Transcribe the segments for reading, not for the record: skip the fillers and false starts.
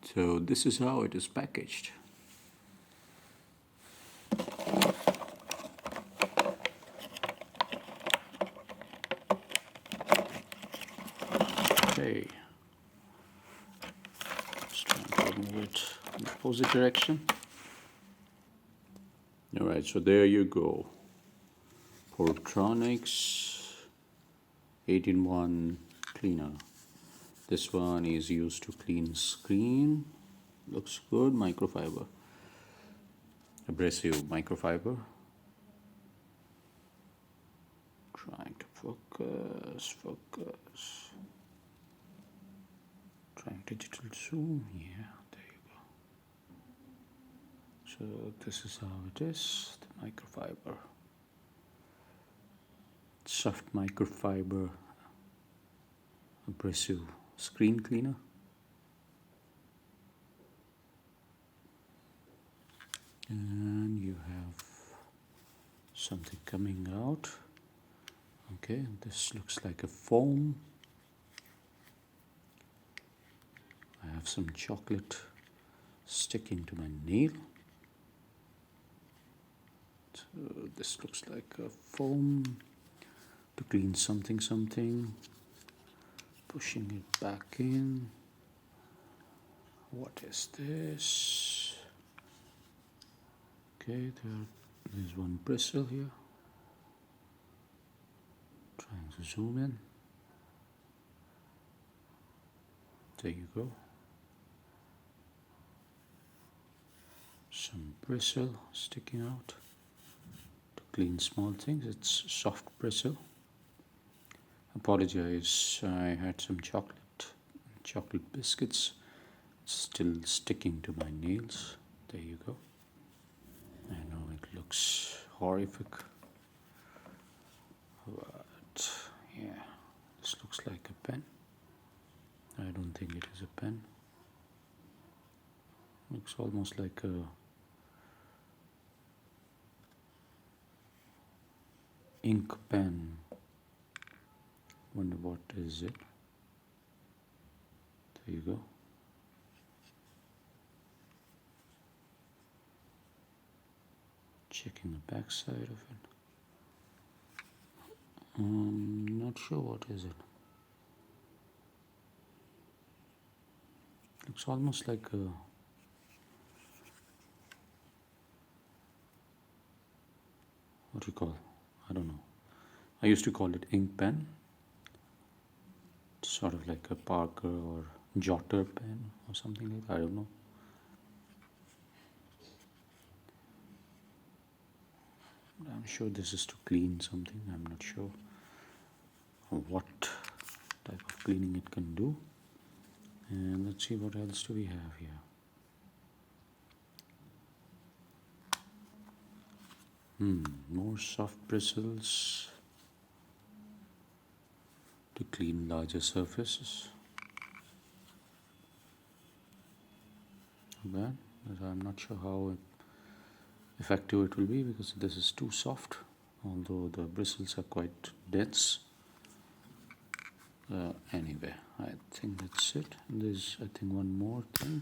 So this is how it is packaged. Okay, let's try to move it in the opposite direction. Alright, so there you go. Portronics 8-in-1 cleaner. This one is used to clean screen. Looks good. Microfiber, abrasive microfiber. Trying to focus. Trying digital zoom. Yeah, there you go. So this is how it is. The microfiber, soft microfiber abrasive screen cleaner. And you have something coming out. Okay, this looks like a foam. I have some chocolate sticking to my nail. So this looks like a foam to clean something. Pushing it back in. What is this? Okay, there's one bristle here. Trying to zoom in. There you go. Some bristle sticking out to clean small things. It's soft bristle. Apologize, I had some chocolate biscuits still sticking to my nails. There you go. I know it looks horrific, but yeah, this looks like a pen. I don't think it is a pen. Looks almost like a ink pen. Wonder what is it. There you go. Checking the back side of it. Not sure what is it. Looks almost like a what do you call? I don't know. I used to call it ink pen. It's sort of like a Parker or Jotter pen or something like that. I don't know. I'm sure this is to clean something. I'm not sure what type of cleaning it can do. And let's see what else do we have here. More soft bristles to clean larger surfaces. Not bad, but I'm not sure how effective it will be because this is too soft, although the bristles are quite dense. Anyway, I think that's it. And there's, I think, one more thing.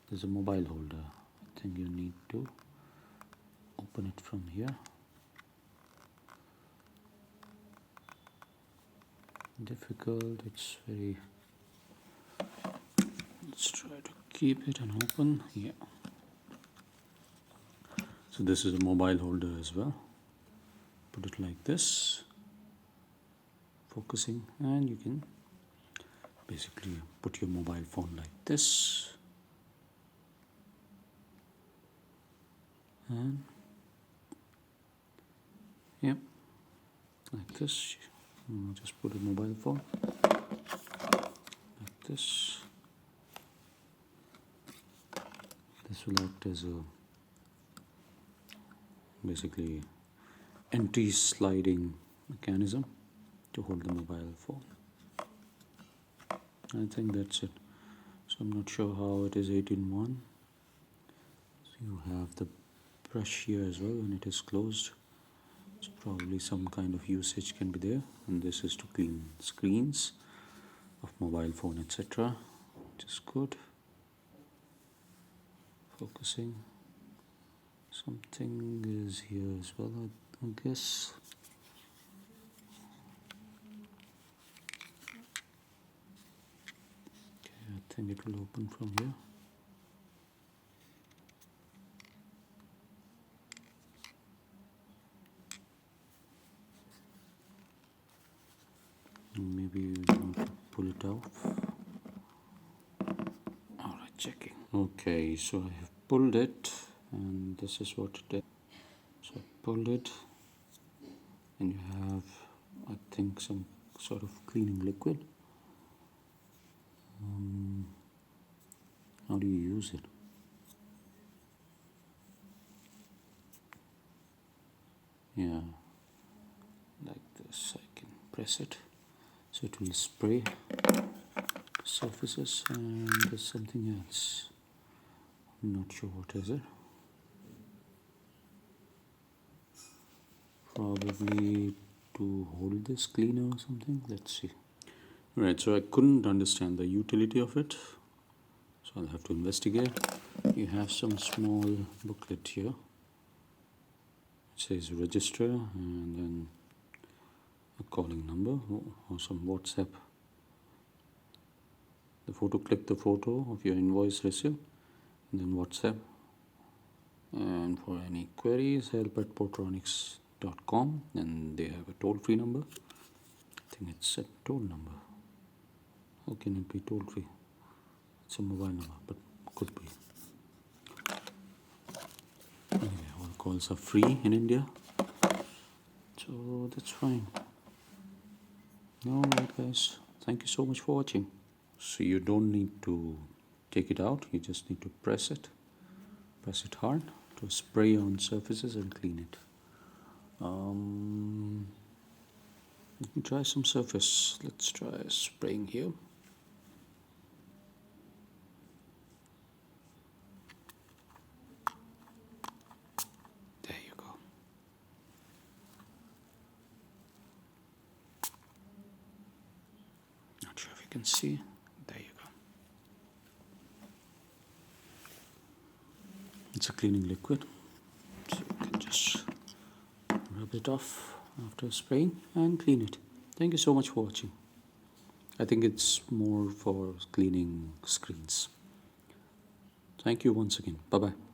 There's a mobile holder. I think you need to open it from here. Difficult. It's very. Let's try to keep it and open. Yeah. So this is a mobile holder as well. Put it like this. Focusing, and you can basically put your mobile phone like this, and yep, like this. Just put a mobile phone like this. This will act as a basically anti-sliding mechanism to hold the mobile phone. I think that's it. So I'm not sure how it is 8-in-1. So you have the brush here as well when it is closed. So probably some kind of usage can be there. And this is to clean screens of mobile phone, etc. Which is good. focusing. Something is here as well, I guess. Okay, I think it will open from here. Maybe you want to pull it off. Alright, checking. Okay, so I have pulled it, and this is what it is. So I pulled it, and you have, I think, some sort of cleaning liquid. How do you use it? Yeah, like this. I can press it, so it will spray surfaces. And there's something else. I'm not sure what is it. Probably to hold this cleaner or something. Let's see. Right, so I couldn't understand the utility of it, so I'll have to investigate. You have some small booklet here. It says register and then a calling number or some WhatsApp. The photo, click the photo of your invoice receipt and then WhatsApp. And for any queries, help@portronics.com, and they have a toll-free number. I think it's a toll number. How can it be toll-free? It's a mobile number, but could be. Anyway, all calls are free in India, so that's fine. Alright guys, thank you so much for watching. So you don't need to take it out, you just need to press it hard to spray on surfaces and clean it. Let me try some surface. Let's try spraying here. There you go. Not sure if you can see. There you go. It's a cleaning liquid, so you can just rub it off after spraying and clean it. Thank you so much for watching. I think it's more for cleaning screens. Thank you once again. Bye bye.